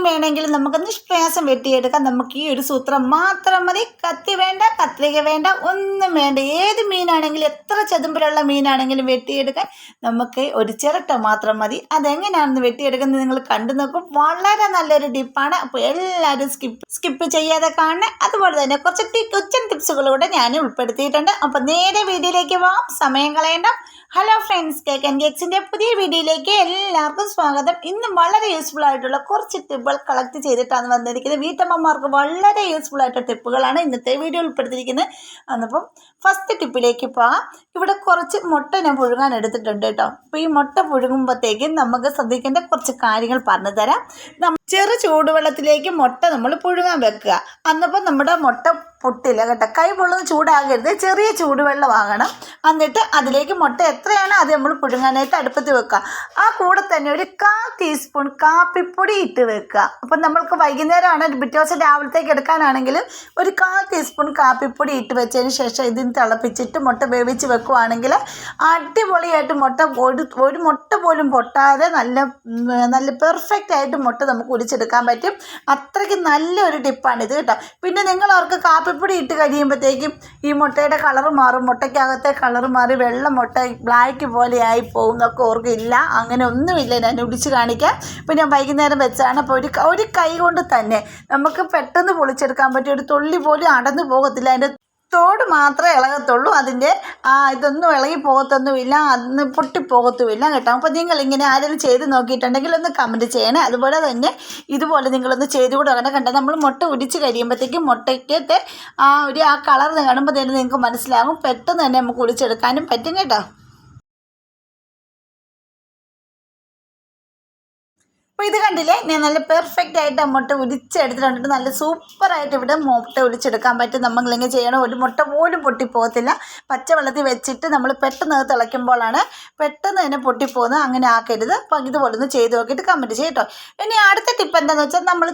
വേണമെങ്കിലും നമുക്ക് നിഷ്പ്രയാസം വെട്ടിയെടുക്കാം. നമുക്ക് ഈ ഒരു സൂത്രം മാത്രം മതി. കത്തി വേണ്ട, കത്രിക വേണ്ട, ഒന്നും വേണ്ട. ഏത് മീനാണെങ്കിലും എത്ര ചതുമ്പലുള്ള മീനാണെങ്കിലും വെട്ടിയെടുക്കാൻ നമുക്ക് ഒരു ചിരട്ട മാത്രം മതി. അതെങ്ങനെയാണെന്ന് വെട്ടിയെടുക്കുന്നത് നിങ്ങൾ കണ്ടു നോക്കും. വളരെ നല്ലൊരു ടിപ്പാണ്. അപ്പോൾ എല്ലാവരും സ്കിപ്പ് ചെയ്യാതെ കാണണേ. അതുപോലെ തന്നെ കുറച്ച് കിച്ചൺ ടിപ്സുകളൂടെ ഞാൻ ഉൾപ്പെടുത്തിയിട്ടുണ്ട്. അപ്പോൾ നേരെ വീഡിയോയിലേക്ക് പോകാം, സമയം കളയണ്ട. ഹലോ ഫ്രണ്ട്സ്, കേക്ക് ആൻഡ് കേക്സിൻ്റെ പുതിയ വീഡിയോയിലേക്ക് എല്ലാവർക്കും സ്വാഗതം. ഇന്ന് വളരെ യൂസ്ഫുൾ ആയിട്ടുള്ള കുറച്ച് ടിപ്പുകൾ കളക്ട് ചെയ്തിട്ടാണ് വന്നിരിക്കുന്നത്. വീട്ടമ്മമാർക്ക് വളരെ യൂസ്ഫുൾ ആയിട്ടുള്ള ടിപ്പുകളാണ് ഇന്നത്തെ വീഡിയോ ഉൾപ്പെടുത്തിയിരിക്കുന്നത്. അന്നപ്പം ഫസ്റ്റ് ടിപ്പിലേക്ക് പോകാം. ഇവിടെ കുറച്ച് മുട്ട ഞാൻ പുഴുങ്ങാൻ എടുത്തിട്ടുണ്ട് കേട്ടോ. അപ്പോൾ ഈ മുട്ട പുഴുങ്ങുമ്പോഴത്തേക്കും നമുക്ക് ശ്രദ്ധിക്കേണ്ട കുറച്ച് കാര്യങ്ങൾ പറഞ്ഞു തരാം. ചെറു ചൂടുവെള്ളത്തിലേക്ക് മുട്ട നമ്മൾ പുഴുങ്ങാൻ വെക്കുക. അന്നപ്പം നമ്മുടെ മുട്ട പൊട്ടില്ല കേട്ടോ. കൈ പൊള്ളുന്ന ചൂടാകരുത്, ചെറിയ ചൂടുവെള്ളം ആകണം. എന്നിട്ട് അതിലേക്ക് മുട്ട എത്രയാണ് അത് നമ്മൾ പുഴുങ്ങാനായിട്ട് അടുപ്പത്ത് വെക്കുക. ആ കൂടെ തന്നെ ഒരു 1/4 ടീസ്പൂൺ കാപ്പിപ്പൊടി ഇട്ട് വെക്കുക. അപ്പം നമ്മൾക്ക് വൈകുന്നേരമാണ് പിറ്റേ ദിവസം രാവിലത്തേക്ക് എടുക്കാനാണെങ്കിലും ഒരു 1/4 ടീസ്പൂൺ കാപ്പിപ്പൊടി ഇട്ട് വെച്ചതിന് ശേഷം ഇതിന് തിളപ്പിച്ചിട്ട് മുട്ട വേവിച്ച് വെക്കുകയാണെങ്കിൽ അടിപൊളിയായിട്ട് മുട്ട ഒരു മുട്ട പോലും പൊട്ടാതെ നല്ല പെർഫെക്റ്റ് ആയിട്ട് മുട്ട നമുക്ക് ഉരിച്ചെടുക്കാൻ പറ്റും. അത്രയ്ക്ക് നല്ലൊരു ടിപ്പാണിത് കേട്ടോ. പിന്നെ നിങ്ങൾ അവർക്ക് കാപ്പിപ്പൊടി ഇട്ട് കഴിയുമ്പോഴത്തേക്കും ഈ മുട്ടയുടെ കളറ് മാറും, മുട്ടയ്ക്കകത്തെ കളറ് മാറി വെള്ള മുട്ട ബ്ലാക്ക് പോലെ ആയി പോകും എന്നൊക്കെ ഓർക്കില്ല. അങ്ങനെ ഒന്നുമില്ല, ഞാൻ ഉടിച്ച് കാണിക്കാം. ഇപ്പോൾ ഞാൻ വൈകുന്നേരം വെച്ചാണ്. അപ്പോൾ ഒരു കൈ കൊണ്ട് തന്നെ നമുക്ക് പെട്ടെന്ന് പൊളിച്ചെടുക്കാൻ പറ്റും. ഒരു തുള്ളി പോലും അടന്നു പോകത്തില്ല. അതിൻ്റെ തോട് മാത്രമേ ഇളകത്തുള്ളൂ. അതിൻ്റെ ഇതൊന്നും ഇളകി പോകത്തൊന്നുമില്ല, അന്ന് പൊട്ടിപ്പോകത്തുമില്ല കേട്ടോ. അപ്പോൾ നിങ്ങളിങ്ങനെ ആരെങ്കിലും ചെയ്ത് നോക്കിയിട്ടുണ്ടെങ്കിൽ ഒന്ന് കമൻറ്റ് ചെയ്യണേ. അതുപോലെ തന്നെ ഇതുപോലെ നിങ്ങളൊന്ന് ചെയ്ത് കൂടെ അങ്ങനെ കണ്ടാൽ നമ്മൾ മുട്ട ഉരിച്ച് കഴിയുമ്പോഴത്തേക്കും മുട്ടയ്ക്കത്തെ ആ കളർ കാണുമ്പോൾ തന്നെ നിങ്ങൾക്ക് മനസ്സിലാകും. പെട്ടെന്ന് തന്നെ നമുക്ക് ഉരിച്ചെടുക്കാനും പറ്റും കേട്ടോ. അപ്പോൾ ഇത് കണ്ടില്ലേ, ഞാൻ നല്ല പെർഫെക്റ്റ് ആയിട്ട് മുട്ട ഉരിച്ചെടുത്തിട്ടുണ്ട്. നല്ല സൂപ്പറായിട്ട് ഇവിടെ മുട്ട ഉരിച്ചെടുക്കാൻ പറ്റും. നമ്മളിങ്ങനെ ചെയ്യണം. ഒരു മുട്ട പോലും പൊട്ടിപ്പോകത്തില്ല. പച്ചവെള്ളത്തിൽ വെച്ചിട്ട് നമ്മൾ പെട്ടെന്ന് അത് തിളയ്ക്കുമ്പോഴാണ് പെട്ടെന്ന് തന്നെ പൊട്ടിപ്പോകുന്നത്. അങ്ങനെ ആക്കരുത്. അപ്പോൾ ഇതുപോലെ ഒന്ന് ചെയ്ത് നോക്കിയിട്ട് കമൻറ്റ് ചെയ്യട്ടോ. ഇനി അടുത്ത ടിപ്പ് എന്താണെന്ന് വെച്ചാൽ നമ്മൾ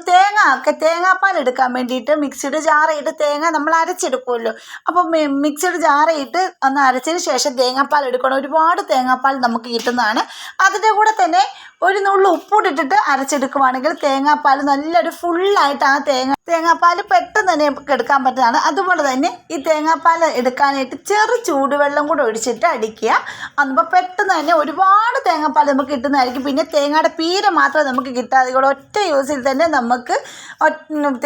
തേങ്ങാപ്പാൽ എടുക്കാൻ വേണ്ടിയിട്ട് മിക്സിയുടെ ജാറയിട്ട് തേങ്ങ നമ്മൾ അരച്ചെടുക്കുമല്ലോ. അപ്പോൾ മിക്സിയുടെ ജാറയിട്ട് ഒന്ന് അരച്ചതിന് ശേഷം തേങ്ങാപ്പാൽ എടുക്കണം. ഒരുപാട് തേങ്ങാപ്പാൽ നമുക്ക് കിട്ടുന്നതാണ്. അതിൻ്റെ കൂടെ തന്നെ ഒരു നുള്ളു ഉപ്പൂടിട്ടിട്ട് അരച്ചെടുക്കുവാണെങ്കിൽ തേങ്ങാപ്പാൽ നല്ലൊരു ഫുള്ളായിട്ട് ആ തേങ്ങാപ്പാൽ പെട്ടെന്ന് തന്നെ നമുക്ക് എടുക്കാൻ പറ്റുന്നതാണ്. അതുപോലെ തന്നെ ഈ തേങ്ങാപ്പാൽ എടുക്കാനായിട്ട് ചെറു ചൂടുവെള്ളം കൂടെ ഒഴിച്ചിട്ട് അടിക്കുക. അപ്പോൾ പെട്ടെന്ന് തന്നെ ഒരുപാട് തേങ്ങാപ്പാൽ നമുക്ക് കിട്ടുന്നതായിരിക്കും. പിന്നെ തേങ്ങയുടെ പീര മാത്രമേ നമുക്ക് കിട്ടാതെ കൂടെ ഒറ്റ യൂസിൽ തന്നെ നമുക്ക്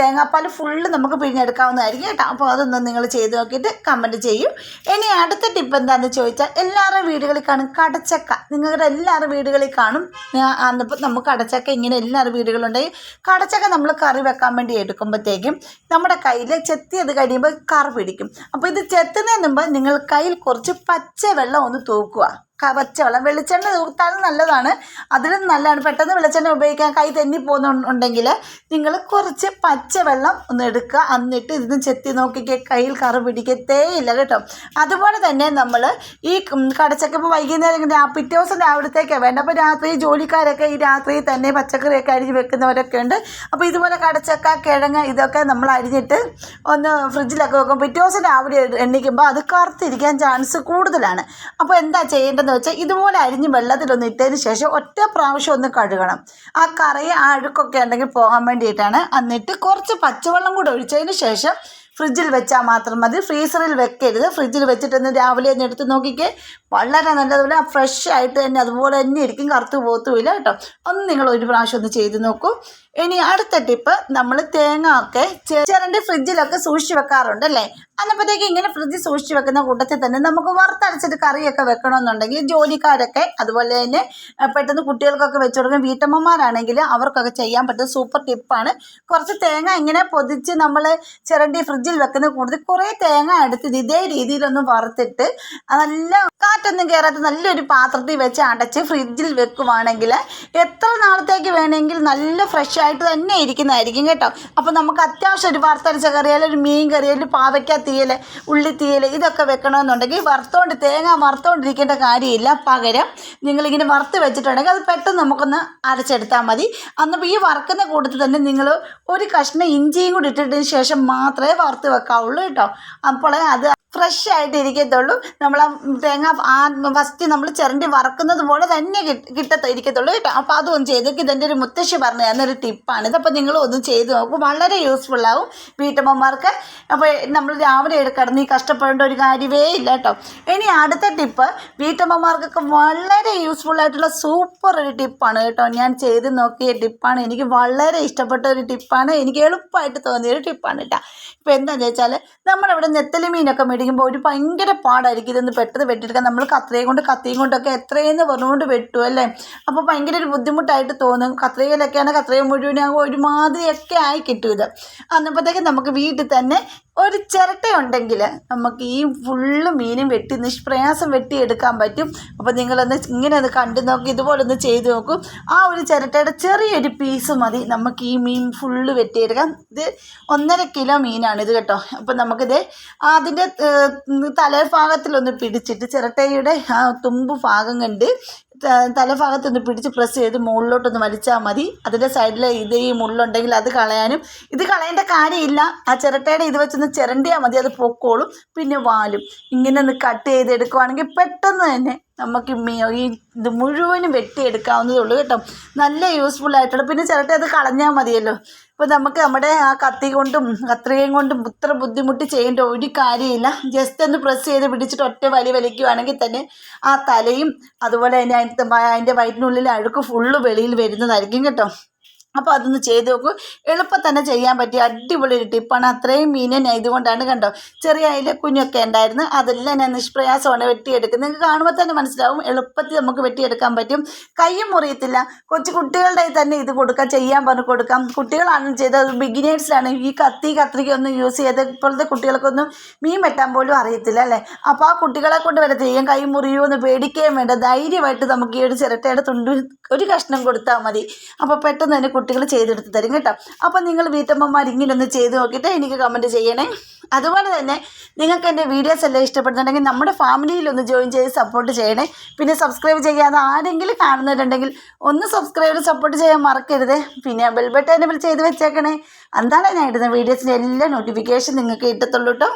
തേങ്ങാപ്പാൽ ഫുള്ള് നമുക്ക് പിഴിഞ്ഞെടുക്കാവുന്നതായിരിക്കും കേട്ടോ. അപ്പോൾ അതൊന്നും നിങ്ങൾ ചെയ്ത് നോക്കിയിട്ട് കമൻറ്റ് ചെയ്യും. ഇനി അടുത്ത ടിപ്പ് എന്താണെന്ന് ചോദിച്ചാൽ എല്ലാവരുടെ വീടുകളിൽ കാണും കടച്ചക്ക. നിങ്ങളുടെ എല്ലാവരുടെ വീടുകളിൽ കാണും. അന്നപ്പോൾ നമുക്ക് കടച്ചക്ക ഇങ്ങനെ എല്ലാവരുടെ വീടുകളുണ്ടെങ്കിൽ കടച്ചക്ക നമ്മൾ കറി വെക്കാൻ വേണ്ടി എടുക്കുമ്പോഴത്തേക്കും നമ്മുടെ കയ്യിൽ ചെത്തിയത് കഴിയുമ്പോൾ കറി പിടിക്കും. അപ്പോൾ ഇത് ചെത്തുന്നതിന് മുമ്പ് നിങ്ങൾ കയ്യിൽ കുറച്ച് പച്ചവെള്ളം ഒന്ന് തൂക്കുക. പച്ചവെള്ളം, വെളിച്ചെണ്ണ തൂർത്താലും നല്ലതാണ്. അതിലും നല്ലതാണ്. പെട്ടെന്ന് വെളിച്ചെണ്ണ ഉപയോഗിക്കാൻ കൈ തെന്നി പോകുന്നുണ്ടെങ്കിൽ നിങ്ങൾ കുറച്ച് പച്ചവെള്ളം ഒന്ന് എടുക്കുക. എന്നിട്ട് ഇതിന് ചെത്തി നോക്കിക്കുക, കയ്യിൽ കറി പിടിക്കത്തേയില്ല കേട്ടോ. അതുപോലെ തന്നെ നമ്മൾ ഈ കടച്ചക്ക ഇപ്പോൾ വൈകുന്നേരം പിറ്റേ ദിവസം രാവിലത്തേക്കാണ് വേണ്ട. അപ്പോൾ രാത്രി ജോലിക്കാരൊക്കെ ഈ രാത്രി തന്നെ പച്ചക്കറിയൊക്കെ അരിഞ്ഞ് വെക്കുന്നവരൊക്കെ ഉണ്ട്. അപ്പോൾ ഇതുപോലെ കടച്ചക്ക, കിഴങ്ങ് ഇതൊക്കെ നമ്മൾ അരിഞ്ഞിട്ട് ഒന്ന് ഫ്രിഡ്ജിലൊക്കെ വെക്കും. പിറ്റേ ദിവസം രാവിലെ എണ്ണിക്കുമ്പോൾ അത് കറുത്തിരിക്കാൻ ചാൻസ് കൂടുതലാണ്. അപ്പോൾ എന്താ ചെയ്യേണ്ടത് വെച്ചാൽ ഇതുപോലെ അരിഞ്ഞ് വെള്ളത്തിലൊന്ന് ഇട്ടതിന് ശേഷം ഒറ്റ പ്രാവശ്യം ഒന്ന് കഴുകണം. ആ കറി ആ അഴുക്കൊക്കെ ഉണ്ടെങ്കിൽ പോകാൻ വേണ്ടിയിട്ടാണ്. എന്നിട്ട് കുറച്ച് പച്ചവെള്ളം കൂടെ ഒഴിച്ചതിന് ശേഷം ഫ്രിഡ്ജിൽ വെച്ചാൽ മാത്രം മതി. ഫ്രീസറിൽ വെക്കരുത്. ഫ്രിഡ്ജിൽ വെച്ചിട്ടൊന്ന് രാവിലെ ഒന്ന് എടുത്ത് നോക്കിക്കേ, വളരെ നല്ലതുപോലെ ഫ്രഷ് ആയിട്ട് തന്നെ അതുപോലെ തന്നെ ഇരിക്കും, കറുത്ത് പോത്തുമില്ല കേട്ടോ. ഒന്ന് നിങ്ങൾ ഒരു പ്രാവശ്യം ഒന്ന് ചെയ്ത് നോക്കൂ. ഇനി അടുത്ത ടിപ്പ്, നമ്മൾ തേങ്ങ ഒക്കെ ചിരണ്ടി ഫ്രിഡ്ജിലൊക്കെ സൂക്ഷിച്ച് വെക്കാറുണ്ട് അല്ലേ. അന്നപ്പോഴത്തേക്ക് ഇങ്ങനെ ഫ്രിഡ്ജിൽ സൂക്ഷിച്ച് വെക്കുന്ന കൂട്ടത്തിൽ തന്നെ നമുക്ക് വറുത്തരച്ചിട്ട് കറിയൊക്കെ വെക്കണമെന്നുണ്ടെങ്കിൽ ജോലിക്കാരൊക്കെ അതുപോലെ തന്നെ പെട്ടെന്ന് കുട്ടികൾക്കൊക്കെ വെച്ച് കൊടുക്കുന്ന വീട്ടമ്മമാരാണെങ്കിൽ അവർക്കൊക്കെ ചെയ്യാൻ പറ്റുന്ന സൂപ്പർ ടിപ്പാണ്. കുറച്ച് തേങ്ങ ഇങ്ങനെ പൊതിച്ച് നമ്മൾ ചിരണ്ടി ഫ്രിഡ്ജിൽ വെക്കുന്ന കൂട്ടത്തിൽ കുറേ തേങ്ങ എടുത്ത് ഇതേ രീതിയിലൊന്ന് വറുത്തിട്ട് നല്ല കാറ്റൊന്നും കയറാത്ത നല്ലൊരു പാത്രത്തിൽ വെച്ച് അടച്ച് ഫ്രിഡ്ജിൽ വെക്കുവാണെങ്കിൽ എത്ര നാളത്തേക്ക് വേണമെങ്കിൽ നല്ല ഫ്രഷ് ആയിട്ട് തന്നെ ഇരിക്കുന്നതായിരിക്കും കേട്ടോ. അപ്പോൾ നമുക്ക് അത്യാവശ്യം ഒരു വറുത്തരച്ച കറിയാൽ, ഒരു മീൻ കറിയാൽ, പാവയ്ക്ക തീയൽ, ഉള്ളി തീയൽ ഇതൊക്കെ വെക്കണമെന്നുണ്ടെങ്കിൽ തേങ്ങ വറുത്തോണ്ടിരിക്കേണ്ട കാര്യമില്ല. പകരം നിങ്ങളിങ്ങനെ വറുത്ത് വെച്ചിട്ടുണ്ടെങ്കിൽ അത് പെട്ടെന്ന് നമുക്കൊന്ന് അരച്ചെടുത്താൽ മതി. അന്നപ്പോൾ ഈ വറുക്കുന്ന കൂട്ടത്തിൽ തന്നെ നിങ്ങൾ ഒരു കഷ്ണം ഇഞ്ചിയും കൂടി ഇട്ടിട്ടതിന് ശേഷം മാത്രമേ വറുത്ത് വെക്കാവുള്ളൂ കേട്ടോ. അപ്പോൾ അത് ഫ്രഷ് ആയിട്ട് ഇരിക്കത്തുള്ളൂ. നമ്മൾ ആ തേങ്ങ ഫസ്റ്റ് നമ്മൾ ചിരണ്ടി വറക്കുന്നത് പോലെ തന്നെ ഇരിക്കത്തുള്ളൂ കേട്ടോ. അപ്പോൾ അതൊന്നും ചെയ്തേക്ക്. ഇതെൻ്റെ ഒരു മുത്തശ്ശി പറഞ്ഞു തന്നൊരു ടിപ്പാണിത്. അപ്പോൾ നിങ്ങൾ ഒന്ന് ചെയ്ത് നോക്കും, വളരെ യൂസ്ഫുള്ളാവും വീട്ടമ്മമാർക്ക്. അപ്പോൾ നമ്മൾ രാവിലെ കിടന്ന് ഈ കഷ്ടപ്പെടേണ്ട ഒരു കാര്യമേ ഇല്ല കേട്ടോ. ഇനി അടുത്ത ടിപ്പ് വീട്ടമ്മമാർക്കൊക്കെ വളരെ യൂസ്ഫുള്ളായിട്ടുള്ള സൂപ്പർ ഒരു ടിപ്പാണ് കേട്ടോ. ഞാൻ ചെയ്ത് നോക്കിയ ടിപ്പാണ്, എനിക്ക് വളരെ ഇഷ്ടപ്പെട്ട ഒരു ടിപ്പാണ്, എനിക്ക് എളുപ്പമായിട്ട് തോന്നിയൊരു ടിപ്പാണ് കേട്ടോ. ഇപ്പോൾ എന്താണെന്ന് വെച്ചാൽ നമ്മളിവിടെ നെത്തലി മീനൊക്കെ മേടിക്കുമ്പോൾ ഒരു ഭയങ്കര പാടായിരിക്കും ഇതൊന്ന് പെട്ടെന്ന് വെട്ടിയെടുക്കാൻ. നമ്മൾ കത്തിയും കൊണ്ടൊക്കെ എത്രയെന്ന് പറഞ്ഞുകൊണ്ട് വെട്ടും അല്ലേ. അപ്പോൾ ഭയങ്കര ഒരു ബുദ്ധിമുട്ടായിട്ട് തോന്നും. കത്രികയിലൊക്കെയാണ് കത്രിക മുഴുവനാകും ഒരുമാതിരിയൊക്കെ ആയി കിട്ടും ഇത്. അന്നപ്പോഴത്തേക്കും നമുക്ക് വീട്ടിൽ തന്നെ ഒരു ചിരട്ട ഉണ്ടെങ്കിൽ നമുക്ക് ഈ ഫുള്ള് മീനും നിഷ്പ്രയാസം വെട്ടിയെടുക്കാൻ പറ്റും. അപ്പോൾ നിങ്ങളൊന്ന് ഇങ്ങനെ ഒന്ന് കണ്ടു നോക്കി, ഇതുപോലെ ഒന്ന് ചെയ്ത് നോക്കും. ആ ഒരു ചിരട്ടയുടെ ചെറിയൊരു പീസ് മതി നമുക്ക് ഈ മീൻ ഫുള്ള് വെട്ടിയെടുക്കാം. ഇത് 1.5 കിലോ മീനാണിത് കേട്ടോ. അപ്പോൾ നമുക്കിത് അതിൻ്റെ തലഭാഗത്തിലൊന്ന് പിടിച്ചിട്ട് ചിരട്ടയുടെ ആ തുമ്പ് ഭാഗം കണ്ട് തലഭാഗത്തൊന്ന് പിടിച്ച് പ്രസ് ചെയ്ത് മുകളിലോട്ടൊന്ന് വലിച്ചാൽ മതി. അതിൻ്റെ സൈഡിൽ ഈ മുള്ളുണ്ടെങ്കിൽ അത് കളയാനും, ഇത് കളയേണ്ട കാര്യമില്ല. ആ ചിരട്ടയുടെ ഇത് വെച്ചൊന്ന് ചിരണ്ടിയാൽ മതി, അത് പൊക്കോളും. പിന്നെ വാലും ഇങ്ങനെ ഒന്ന് കട്ട് ചെയ്തെടുക്കുവാണെങ്കിൽ പെട്ടെന്ന് തന്നെ നമുക്ക് ഈ ഇത് മുഴുവനും വെട്ടിയെടുക്കാവുന്നതേ ഉള്ളൂ കേട്ടോ. നല്ല യൂസ്ഫുൾ ആയിട്ടുള്ള. പിന്നെ ചിരട്ട അത് കളഞ്ഞാൽ മതിയല്ലോ. അപ്പോൾ നമുക്ക് നമ്മുടെ ആ കത്രികയും കൊണ്ടും ഇത്ര ബുദ്ധിമുട്ടി ചെയ്യേണ്ട ഒരു കാര്യമില്ല. ജസ്റ്റ് ഒന്ന് പ്രസ് ചെയ്ത് പിടിച്ചിട്ട് ഒറ്റ വലിക്കുവാണെങ്കിൽ തന്നെ ആ തലയും അതുപോലെ തന്നെ അതിൻ്റെ വയറ്റിനുള്ളിൽ അഴുക്ക് ഫുള്ള് വെളിയിൽ വരുന്നതായിരിക്കും കേട്ടോ. അപ്പോൾ അതൊന്ന് ചെയ്ത് നോക്കും. എളുപ്പം തന്നെ ചെയ്യാൻ പറ്റിയ അടിപൊളി ഒരു ടിപ്പാണ്. അത്രയും മീനെ ഞാൻ ഇതുകൊണ്ടാണ് കണ്ടോ, ചെറിയ അതിലെ കുഞ്ഞൊക്കെ ഉണ്ടായിരുന്നു, അതെല്ലാം ഞാൻ നിഷ്പ്രയാസമാണ് വെട്ടിയെടുക്കുന്നത്. നിങ്ങൾക്ക് കാണുമ്പോൾ തന്നെ മനസ്സിലാവും, എളുപ്പത്തിൽ നമുക്ക് വെട്ടിയെടുക്കാൻ പറ്റും. കയ്യും മുറിയത്തില്ല. കുട്ടികളുടെ തന്നെ ഇത് ചെയ്യാൻ പറഞ്ഞു കൊടുക്കാം. കുട്ടികളാണ് ചെയ്തത്, ബിഗിനേഴ്സിലാണ് ഈ കത്രികയൊന്നും യൂസ് ചെയ്ത്. ഇപ്പോഴത്തെ കുട്ടികൾക്കൊന്നും മീൻ വെട്ടാൻ പോലും അറിയത്തില്ല അല്ലേ. അപ്പോൾ ആ കുട്ടികളെ കൊണ്ട് വരെ ചെയ്യാൻ, കൈ മുറിയോ എന്ന് പേടിക്കുകയും വേണ്ട. ധൈര്യമായിട്ട് നമുക്ക് ഈ ഒരു ചിരട്ടയുടെ തുണ്ട് ഒരു കഷ്ണം കൊടുത്താൽ മതി. അപ്പോൾ പെട്ടെന്ന് തന്നെ കുട്ടികൾ ചെയ്തെടുത്ത് തരും കേട്ടോ. അപ്പോൾ നിങ്ങൾ വീട്ടമ്മമാർ ഇങ്ങനെ ഒന്ന് ചെയ്ത് നോക്കിയിട്ട് എനിക്ക് കമൻറ്റ് ചെയ്യണേ. അതുപോലെ തന്നെ നിങ്ങൾക്ക് എൻ്റെ വീഡിയോസ് എല്ലാം ഇഷ്ടപ്പെടുന്നുണ്ടെങ്കിൽ നമ്മുടെ ഫാമിലിയിലൊന്ന് ജോയിൻ ചെയ്ത് സപ്പോർട്ട് ചെയ്യണേ. പിന്നെ സബ്സ്ക്രൈബ് ചെയ്യാതെ ആരെങ്കിലും കാണുന്നവരുണ്ടെങ്കിൽ ഒന്ന് സപ്പോർട്ട് ചെയ്യാൻ മറക്കരുത്. പിന്നെ ബെൽ ബട്ടൺ എനേബിൾ ചെയ്ത് വെച്ചേക്കണേ. എന്താണ് ഞാൻ ഇടുന്ന വീഡിയോസിൻ്റെ എല്ലാ നോട്ടിഫിക്കേഷൻ നിങ്ങൾക്ക് കിട്ടത്തുള്ളൂ കേട്ടോ.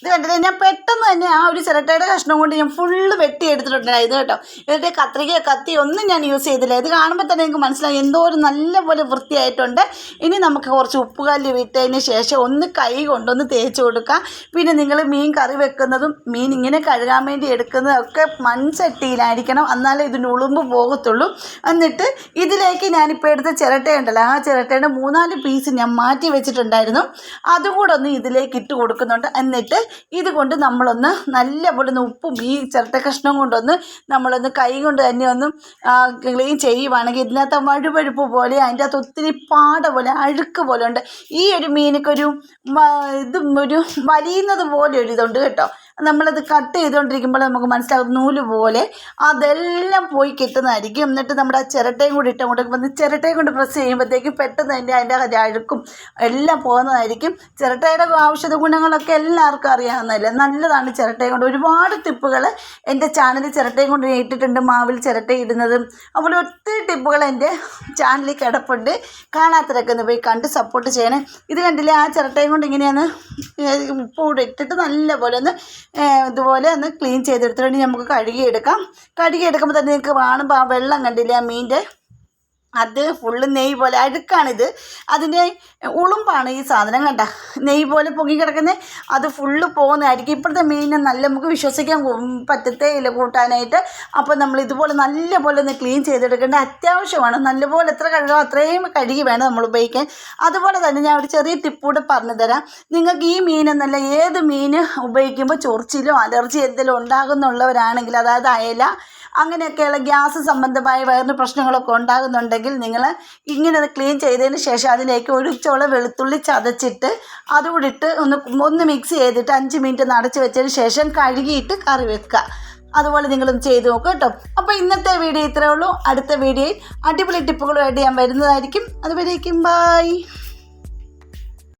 ഇത് കണ്ടിട്ട് ഞാൻ പെട്ടെന്ന് തന്നെ ആ ഒരു ചിരട്ടയുടെ കഷ്ണം കൊണ്ട് ഞാൻ ഫുള്ള് വെട്ടിയെടുത്തിട്ടുണ്ടായിരുന്നു കേട്ടോ. എന്നിട്ട് കത്തി ഒന്നും ഞാൻ യൂസ് ചെയ്തില്ല. ഇത് കാണുമ്പോൾ തന്നെ നിങ്ങൾക്ക് മനസ്സിലായി എന്തോ ഒരു നല്ലപോലെ വൃത്തിയായിട്ടുണ്ട്. ഇനി നമുക്ക് കുറച്ച് ഉപ്പുകല്ല് വിട്ടതിന് ശേഷം ഒന്ന് കൈ കൊണ്ടൊന്ന് തേച്ച് കൊടുക്കുക. പിന്നെ നിങ്ങൾ മീൻ കറി വെക്കുന്നതും മീൻ ഇങ്ങനെ കഴുകാൻ വേണ്ടി എടുക്കുന്നതൊക്കെ മൺചട്ടിയിലായിരിക്കണം, എന്നാലേ ഇതിന് ഉളുമ്പ് പോകത്തുള്ളൂ. എന്നിട്ട് ഇതിലേക്ക് ഞാനിപ്പോൾ എടുത്ത ചിരട്ടയുണ്ടല്ലോ, ആ ചിരട്ടയുടെ 3-4 പീസ് ഞാൻ മാറ്റി വെച്ചിട്ടുണ്ടായിരുന്നു, അതുകൂടെ ഒന്ന് ഇതിലേക്ക് ഇട്ട് കൊടുക്കുന്നുണ്ട്. എന്നിട്ട് ഇതുകൊണ്ട് നമ്മളൊന്ന് നല്ലപോലെ ഉപ്പും ഈ ചിരട്ട കഷ്ണം കൊണ്ടൊന്ന് നമ്മളൊന്ന് കൈ കൊണ്ട് തന്നെ ഒന്ന് ക്ലീൻ ചെയ്യുവാണെങ്കിൽ ഇതിനകത്ത് വഴുവഴുപ്പ് പോലെ, അതിൻ്റെ അകത്ത് ഒത്തിരി പാട പോലെ അഴുക്ക് പോലെ ഉണ്ട്. ഈ ഒരു മീനൊക്കെ ഒരു വലിയുന്നത് പോലെ ഒരു ഇതുണ്ട് കേട്ടോ. നമ്മളത് കട്ട് ചെയ്തുകൊണ്ടിരിക്കുമ്പോൾ നമുക്ക് മനസ്സിലാകും നൂല് പോലെ അതെല്ലാം പോയി കിട്ടുന്നതായിരിക്കും. എന്നിട്ട് നമ്മുടെ ആ ചിരട്ടയും കൂടി ഇട്ട് അങ്ങോട്ടേക്ക് ചിരട്ടയും കൊണ്ട് പ്രസ് ചെയ്യുമ്പോഴത്തേക്കും പെട്ടെന്ന് തന്നെ അതിൻ്റെ അഴുക്കും എല്ലാം പോകുന്നതായിരിക്കും. ചിരട്ടയുടെ ഔഷധ ഗുണങ്ങളൊക്കെ എല്ലാവർക്കും അറിയാവുന്നതല്ലേ, നല്ലതാണ് ചിരട്ടയും കൊണ്ട്. ഒരുപാട് ടിപ്പുകൾ എൻ്റെ ചാനലിൽ ചിരട്ടയും കൊണ്ട് ഇട്ടിട്ടുണ്ട്, മാവിൽ ചിരട്ട ഇടുന്നതും. അതുപോലെ ഒത്തിരി ടിപ്പുകൾ എൻ്റെ ചാനലിൽ കിടപ്പുണ്ട്. കാണാത്തവരൊക്കെ ഒന്ന് പോയി കണ്ട് സപ്പോർട്ട് ചെയ്യണേ. ഇത് കണ്ടില്ലേ, ആ ചിരട്ടയും കൊണ്ട് ഇങ്ങനെയാണ് ഉപ്പ് കൂടെ ഇട്ടിട്ട് നല്ലപോലെ ഒന്ന് ഇതുപോലെ ഒന്ന് ക്ലീൻ ചെയ്തെടുത്തിട്ട് നമുക്ക് കഴുകിയെടുക്കുമ്പോൾ തന്നെ നിങ്ങൾക്ക് കാണുമ്പോൾ ആ വെള്ളം കണ്ടില്ലേ ആ മീൻ്റെ, അത് ഫുള്ള് നെയ്യ് പോലെ അഴുക്കാണിത്. അതിൻ്റെ ഉളുമ്പാണ് ഈ സാധനം കണ്ട, നെയ്യ് പോലെ പൊങ്ങിക്കിടക്കുന്നത്. അത് ഫുള്ള് പോകുന്നതായിരിക്കും. ഇപ്പോഴത്തെ മീനിനെ നമുക്ക് വിശ്വസിക്കാൻ പറ്റത്തേ ഇല്ല കൂട്ടാനായിട്ട്. അപ്പോൾ നമ്മൾ ഇതുപോലെ നല്ലപോലെ ഒന്ന് ക്ലീൻ ചെയ്തെടുക്കേണ്ട അത്യാവശ്യമാണ്. നല്ലപോലെ എത്ര കഴുകുക അത്രയും കഴുകി വേണം നമ്മൾ ഉപയോഗിക്കാൻ. അതുപോലെ തന്നെ ഞാൻ ഒരു ചെറിയ ടിപ്പ് കൂടെ പറഞ്ഞു തരാം. നിങ്ങൾക്ക് ഈ മീനെന്നല്ല ഏത് മീൻ ഉപയോഗിക്കുമ്പോൾ ചൊറിച്ചിലോ അലർജി എന്തെങ്കിലും ഉണ്ടാകുന്നുള്ളവരാണെങ്കിൽ, അതായത് അയല അങ്ങനെയൊക്കെയുള്ള ഗ്യാസ് സംബന്ധമായ വയറിന് പ്രശ്നങ്ങളൊക്കെ ഉണ്ടാകുന്നുണ്ടെങ്കിൽ നിങ്ങൾ ഇങ്ങനെ ക്ലീൻ ചെയ്തതിന് ശേഷം അതിലേക്ക് ഒരു ചോള വെളുത്തുള്ളി ചതച്ചിട്ട് അതുകൂടി ഇട്ട് ഒന്ന് മിക്സ് ചെയ്തിട്ട് 5 മിനിറ്റ് അടച്ച് വെച്ചതിന് ശേഷം കഴുകിയിട്ട് കറി വെക്കുക. അതുപോലെ നിങ്ങളൊന്ന് ചെയ്ത് നോക്കുക കേട്ടോ. അപ്പോൾ ഇന്നത്തെ വീഡിയോ ഇത്രയേ ഉള്ളൂ. അടുത്ത വീഡിയോയിൽ അടിപൊളി ടിപ്പുകളുമായിട്ട് ഞാൻ വരുന്നതായിരിക്കും. അതുവരേക്കും ബൈ.